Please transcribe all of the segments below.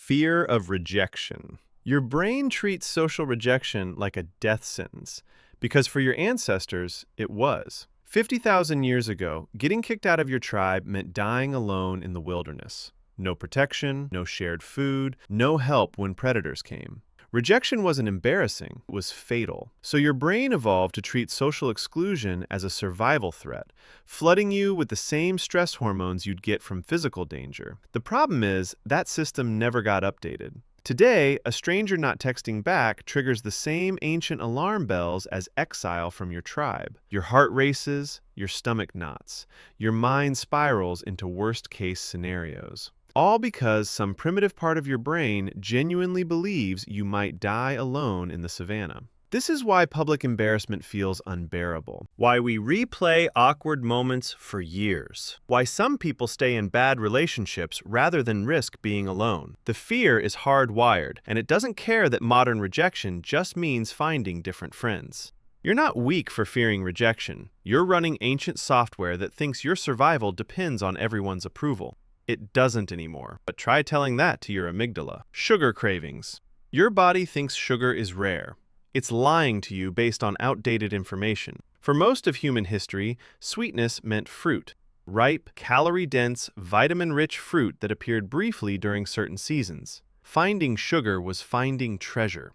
Fear of rejection. Your brain treats social rejection like a death sentence, because for your ancestors, it was. 50,000 years ago, getting kicked out of your tribe meant dying alone in the wilderness. No protection, no shared food, no help when predators came. Rejection wasn't embarrassing, it was fatal. So your brain evolved to treat social exclusion as a survival threat, flooding you with the same stress hormones you'd get from physical danger. The problem is, that system never got updated. Today, a stranger not texting back triggers the same ancient alarm bells as exile from your tribe. Your heart races, your stomach knots, your mind spirals into worst-case scenarios. All because some primitive part of your brain genuinely believes you might die alone in the savannah. This is why public embarrassment feels unbearable. Why we replay awkward moments for years. Why some people stay in bad relationships rather than risk being alone. The fear is hardwired, and it doesn't care that modern rejection just means finding different friends. You're not weak for fearing rejection. You're running ancient software that thinks your survival depends on everyone's approval. It doesn't anymore, but try telling that to your amygdala. Sugar cravings. Your body thinks sugar is rare. It's lying to you based on outdated information. For most of human history, sweetness meant fruit. Ripe, calorie-dense, vitamin-rich fruit that appeared briefly during certain seasons. Finding sugar was finding treasure.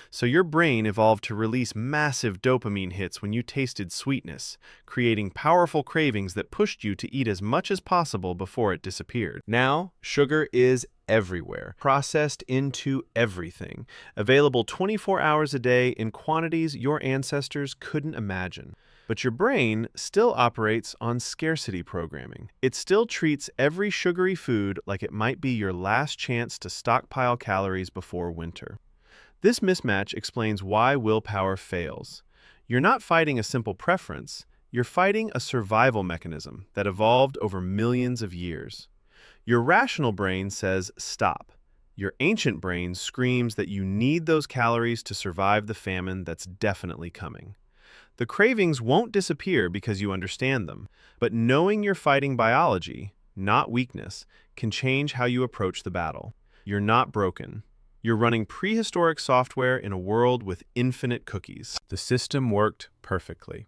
So your brain evolved to release massive dopamine hits when you tasted sweetness, creating powerful cravings that pushed you to eat as much as possible before it disappeared. Now, sugar is everywhere, processed into everything, available 24 hours a day in quantities your ancestors couldn't imagine. But your brain still operates on scarcity programming. It still treats every sugary food like it might be your last chance to stockpile calories before winter. This mismatch explains why willpower fails. You're not fighting a simple preference, you're fighting a survival mechanism that evolved over millions of years. Your rational brain says stop. Your ancient brain screams that you need those calories to survive the famine that's definitely coming. The cravings won't disappear because you understand them, but knowing you're fighting biology, not weakness, can change how you approach the battle. You're not broken. You're running prehistoric software in a world with infinite cookies. The system worked perfectly.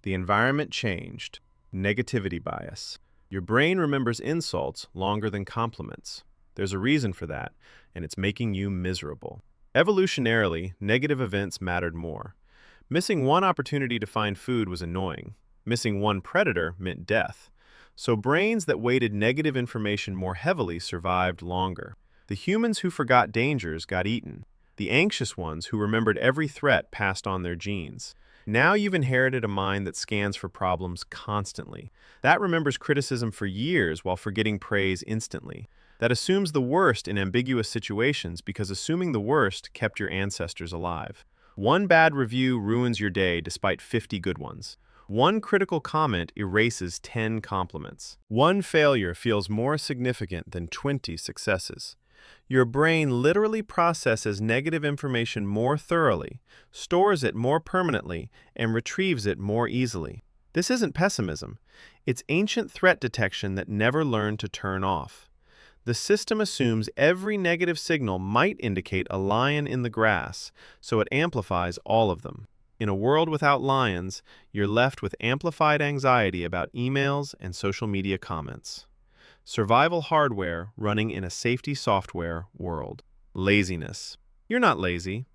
The environment changed. Negativity bias. Your brain remembers insults longer than compliments. There's a reason for that, and it's making you miserable. Evolutionarily, negative events mattered more. Missing one opportunity to find food was annoying. Missing one predator meant death. So brains that weighted negative information more heavily survived longer. The humans who forgot dangers got eaten. The anxious ones who remembered every threat passed on their genes. Now you've inherited a mind that scans for problems constantly. That remembers criticism for years while forgetting praise instantly. That assumes the worst in ambiguous situations because assuming the worst kept your ancestors alive. One bad review ruins your day despite 50 good ones. One critical comment erases 10 compliments. One failure feels more significant than 20 successes. Your brain literally processes negative information more thoroughly, stores it more permanently, and retrieves it more easily. This isn't pessimism. It's ancient threat detection that never learned to turn off. The system assumes every negative signal might indicate a lion in the grass, so it amplifies all of them. In a world without lions, you're left with amplified anxiety about emails and social media comments. Survival hardware running in a safety software world. Laziness. You're not lazy.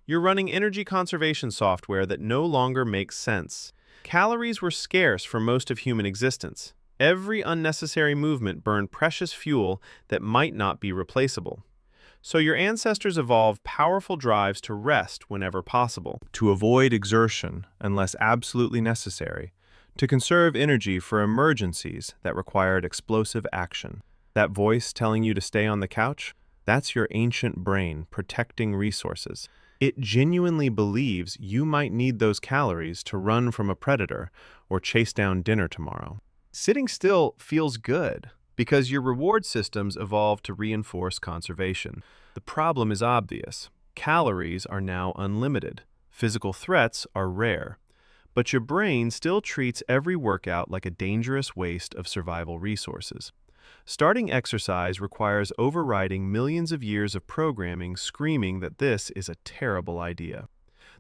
You're running energy conservation software that no longer makes sense. Calories were scarce for most of human existence. Every unnecessary movement burned precious fuel that might not be replaceable. So your ancestors evolved powerful drives to rest whenever possible, to avoid exertion unless absolutely necessary, to conserve energy for emergencies that required explosive action. That voice telling you to stay on the couch? That's your ancient brain protecting resources. It genuinely believes you might need those calories to run from a predator or chase down dinner tomorrow. Sitting still feels good because your reward systems evolved to reinforce conservation. The problem is obvious. Calories are now unlimited. Physical threats are rare. But your brain still treats every workout like a dangerous waste of survival resources. Starting exercise requires overriding millions of years of programming screaming that this is a terrible idea.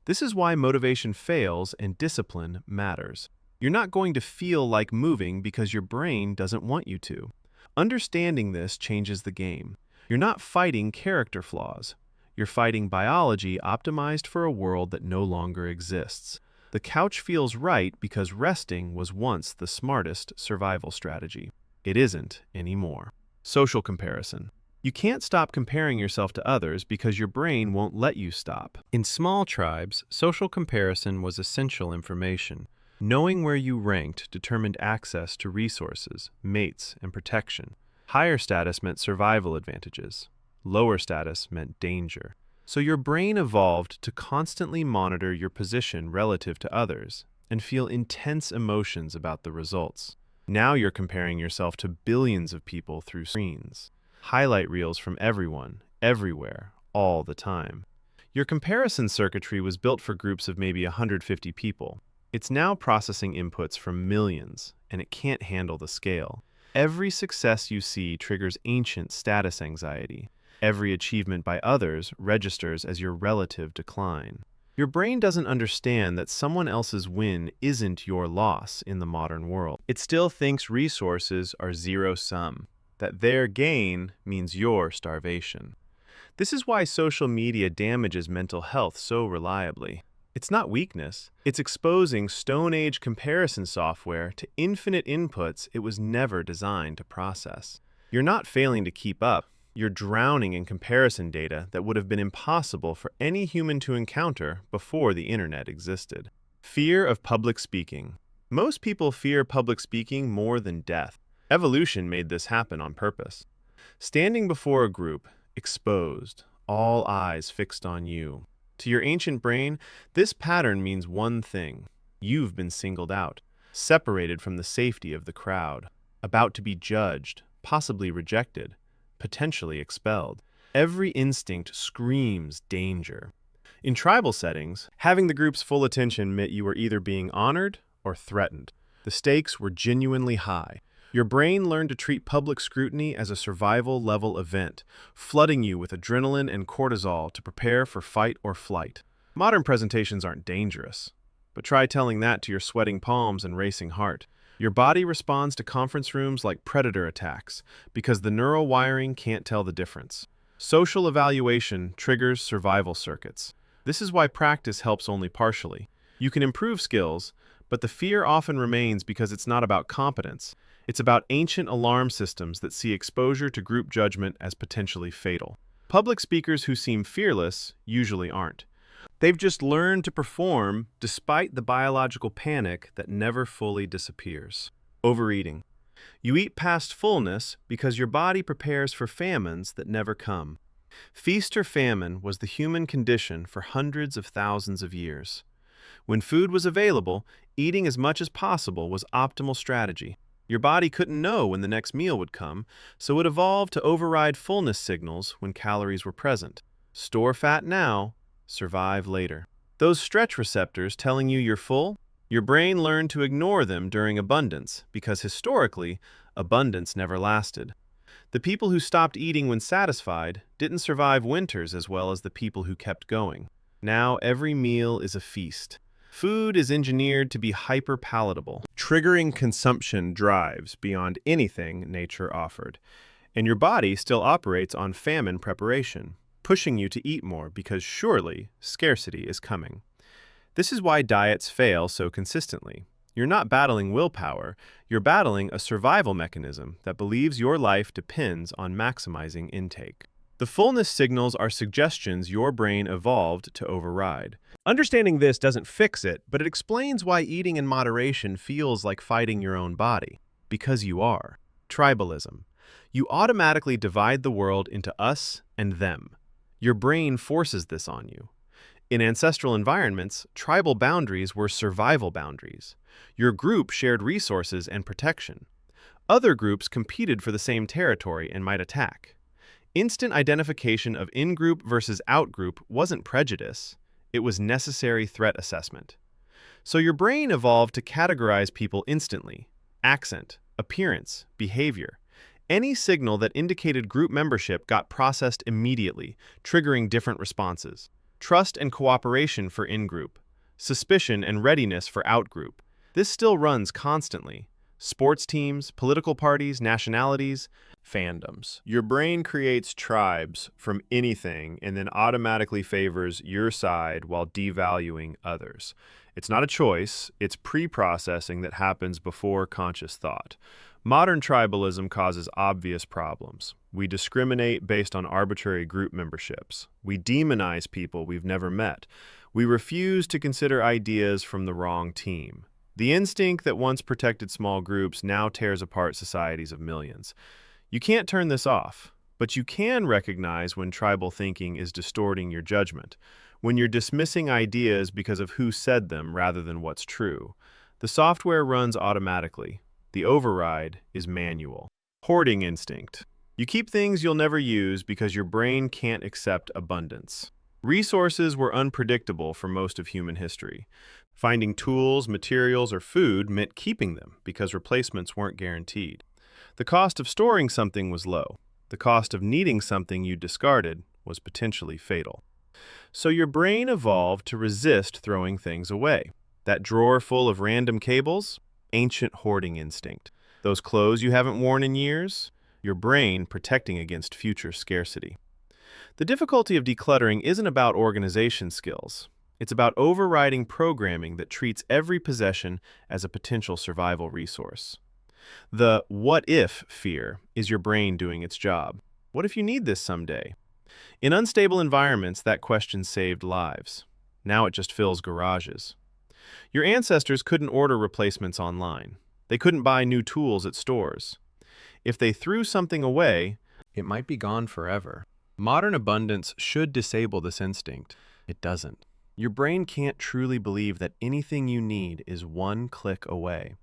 This is why motivation fails and discipline matters. You're not going to feel like moving because your brain doesn't want you to. Understanding this changes the game. You're not fighting character flaws. You're fighting biology optimized for a world that no longer exists. The couch feels right because resting was once the smartest survival strategy. It isn't anymore. Social comparison. You can't stop comparing yourself to others because your brain won't let you stop. In small tribes, social comparison was essential information. Knowing where you ranked determined access to resources, mates, and protection. Higher status meant survival advantages. Lower status meant danger. So your brain evolved to constantly monitor your position relative to others and feel intense emotions about the results. Now you're comparing yourself to billions of people through screens. Highlight reels from everyone, everywhere, all the time. Your comparison circuitry was built for groups of maybe 150 people. It's now processing inputs from millions, and it can't handle the scale. Every success you see triggers ancient status anxiety. Every achievement by others registers as your relative decline. Your brain doesn't understand that someone else's win isn't your loss in the modern world. It still thinks resources are zero-sum, that their gain means your starvation. This is why social media damages mental health so reliably. It's not weakness. It's exposing Stone Age comparison software to infinite inputs it was never designed to process. You're not failing to keep up. You're drowning in comparison data that would have been impossible for any human to encounter before the internet existed. Fear of public speaking. Most people fear public speaking more than death. Evolution made this happen on purpose. Standing before a group, exposed, all eyes fixed on you. To your ancient brain, this pattern means one thing. You've been singled out, separated from the safety of the crowd, about to be judged, possibly rejected, potentially expelled. Every instinct screams danger. In tribal settings, having the group's full attention meant you were either being honored or threatened. The stakes were genuinely high. Your brain learned to treat public scrutiny as a survival-level event, flooding you with adrenaline and cortisol to prepare for fight or flight. Modern presentations aren't dangerous, but try telling that to your sweating palms and racing heart. Your body responds to conference rooms like predator attacks because the neural wiring can't tell the difference. Social evaluation triggers survival circuits. This is why practice helps only partially. You can improve skills, but the fear often remains because it's not about competence. It's about ancient alarm systems that see exposure to group judgment as potentially fatal. Public speakers who seem fearless usually aren't. They've just learned to perform despite the biological panic that never fully disappears. Overeating. You eat past fullness because your body prepares for famines that never come. Feast or famine was the human condition for hundreds of thousands of years. When food was available, eating as much as possible was optimal strategy. Your body couldn't know when the next meal would come, so it evolved to override fullness signals when calories were present. Store fat now, survive later. Those stretch receptors telling you you're full, your brain learned to ignore them during abundance because historically, abundance never lasted. The people who stopped eating when satisfied didn't survive winters as well as the people who kept going. Now every meal is a feast. Food is engineered to be hyper-palatable, triggering consumption drives beyond anything nature offered. And your body still operates on famine preparation, pushing you to eat more because surely scarcity is coming. This is why diets fail so consistently. You're not battling willpower, you're battling a survival mechanism that believes your life depends on maximizing intake. The fullness signals are suggestions your brain evolved to override. Understanding this doesn't fix it, but it explains why eating in moderation feels like fighting your own body. Because you are. Tribalism. You automatically divide the world into us and them. Your brain forces this on you. In ancestral environments, tribal boundaries were survival boundaries. Your group shared resources and protection. Other groups competed for the same territory and might attack. Instant identification of in-group versus out-group wasn't prejudice. It was necessary threat assessment. So your brain evolved to categorize people instantly. Accent, appearance, behavior. Any signal that indicated group membership got processed immediately, triggering different responses. Trust and cooperation for in-group. Suspicion and readiness for out-group. This still runs constantly. Sports teams, political parties, nationalities, fandoms. Your brain creates tribes from anything and then automatically favors your side while devaluing others. It's not a choice, it's pre-processing that happens before conscious thought. Modern tribalism causes obvious problems. We discriminate based on arbitrary group memberships. We demonize people we've never met. We refuse to consider ideas from the wrong team. The instinct that once protected small groups now tears apart societies of millions. You can't turn this off, but you can recognize when tribal thinking is distorting your judgment, when you're dismissing ideas because of who said them rather than what's true. The software runs automatically. The override is manual. Hoarding instinct. You keep things you'll never use because your brain can't accept abundance. Resources were unpredictable for most of human history. Finding tools, materials, or food meant keeping them because replacements weren't guaranteed. The cost of storing something was low. The cost of needing something you discarded was potentially fatal. So your brain evolved to resist throwing things away. That drawer full of random cables? Ancient hoarding instinct. Those clothes you haven't worn in years? Your brain protecting against future scarcity. The difficulty of decluttering isn't about organization skills. It's about overriding programming that treats every possession as a potential survival resource. The what if fear is your brain doing its job. What if you need this someday? In unstable environments, that question saved lives. Now it just fills garages. Your ancestors couldn't order replacements online. They couldn't buy new tools at stores. If they threw something away, it might be gone forever. Modern abundance should disable this instinct. It doesn't. Your brain can't truly believe that anything you need is one click away.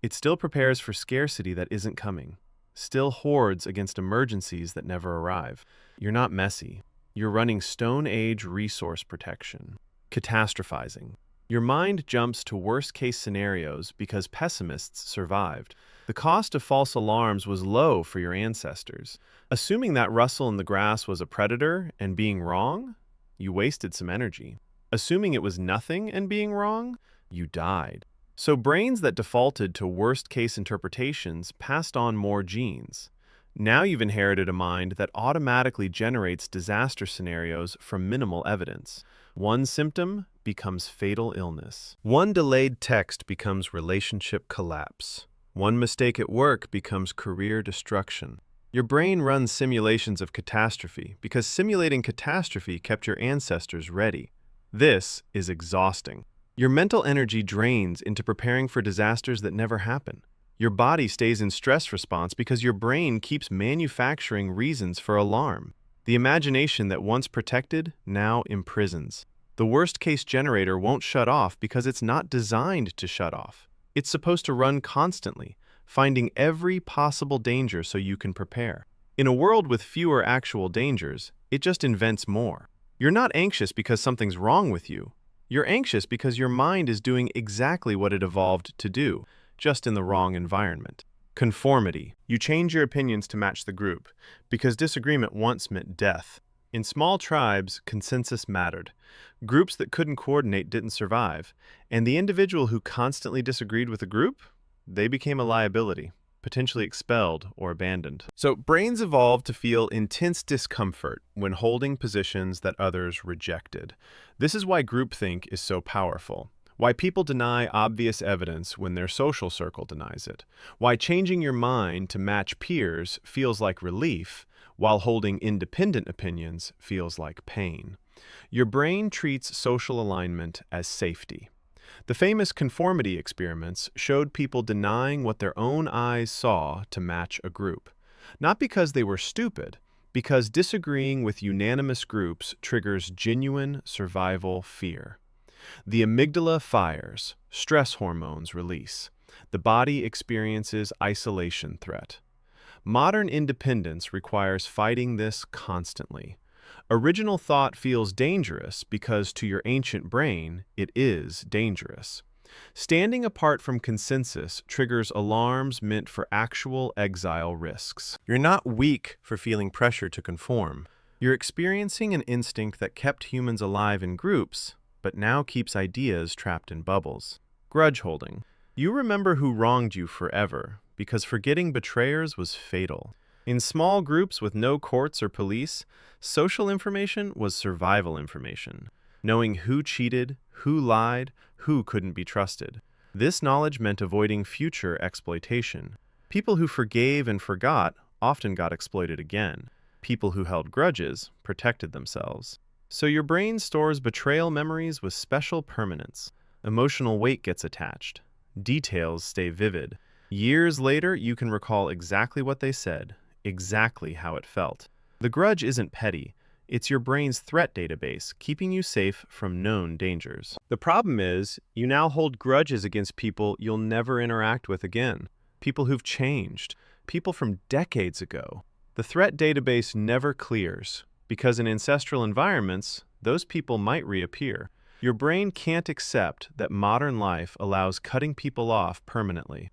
It still prepares for scarcity that isn't coming, still hoards against emergencies that never arrive. You're not messy. You're running Stone Age resource protection. Catastrophizing. Your mind jumps to worst-case scenarios because pessimists survived. The cost of false alarms was low for your ancestors. Assuming that rustle in the grass was a predator and being wrong, you wasted some energy. Assuming it was nothing and being wrong, you died. So brains that defaulted to worst-case interpretations passed on more genes. Now you've inherited a mind that automatically generates disaster scenarios from minimal evidence. One symptom becomes fatal illness. One delayed text becomes relationship collapse. One mistake at work becomes career destruction. Your brain runs simulations of catastrophe because simulating catastrophe kept your ancestors ready. This is exhausting. Your mental energy drains into preparing for disasters that never happen. Your body stays in stress response because your brain keeps manufacturing reasons for alarm. The imagination that once protected now imprisons. The worst-case generator won't shut off because it's not designed to shut off. It's supposed to run constantly, finding every possible danger so you can prepare. In a world with fewer actual dangers, it just invents more. You're not anxious because something's wrong with you. You're anxious because your mind is doing exactly what it evolved to do, just in the wrong environment. Conformity. You change your opinions to match the group, because disagreement once meant death. In small tribes, consensus mattered. Groups that couldn't coordinate didn't survive, and the individual who constantly disagreed with a group, they became a liability, potentially expelled or abandoned. So brains evolved to feel intense discomfort when holding positions that others rejected. This is why groupthink is so powerful. Why people deny obvious evidence when their social circle denies it. Why changing your mind to match peers feels like relief, while holding independent opinions feels like pain. Your brain treats social alignment as safety. The famous conformity experiments showed people denying what their own eyes saw to match a group. Not because they were stupid, because disagreeing with unanimous groups triggers genuine survival fear. The amygdala fires, stress hormones release. The body experiences isolation threat. Modern independence requires fighting this constantly. Original thought feels dangerous because to your ancient brain, it is dangerous. Standing apart from consensus triggers alarms meant for actual exile risks. You're not weak for feeling pressure to conform. You're experiencing an instinct that kept humans alive in groups, but now keeps ideas trapped in bubbles. Grudge-holding. You remember who wronged you forever, because forgetting betrayers was fatal. In small groups with no courts or police, social information was survival information. Knowing who cheated, who lied, who couldn't be trusted. This knowledge meant avoiding future exploitation. People who forgave and forgot often got exploited again. People who held grudges protected themselves. So your brain stores betrayal memories with special permanence. Emotional weight gets attached. Details stay vivid. Years later, you can recall exactly what they said, exactly how it felt. The grudge isn't petty. It's your brain's threat database, keeping you safe from known dangers. The problem is, you now hold grudges against people you'll never interact with again. People who've changed. People from decades ago. The threat database never clears, because in ancestral environments, those people might reappear. Your brain can't accept that modern life allows cutting people off permanently.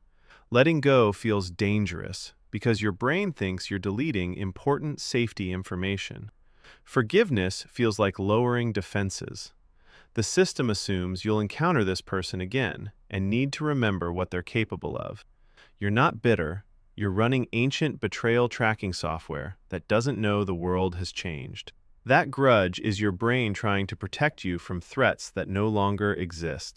Letting go feels dangerous, because your brain thinks you're deleting important safety information. Forgiveness feels like lowering defenses. The system assumes you'll encounter this person again and need to remember what they're capable of. You're not bitter. You're running ancient betrayal tracking software that doesn't know the world has changed. That grudge is your brain trying to protect you from threats that no longer exist.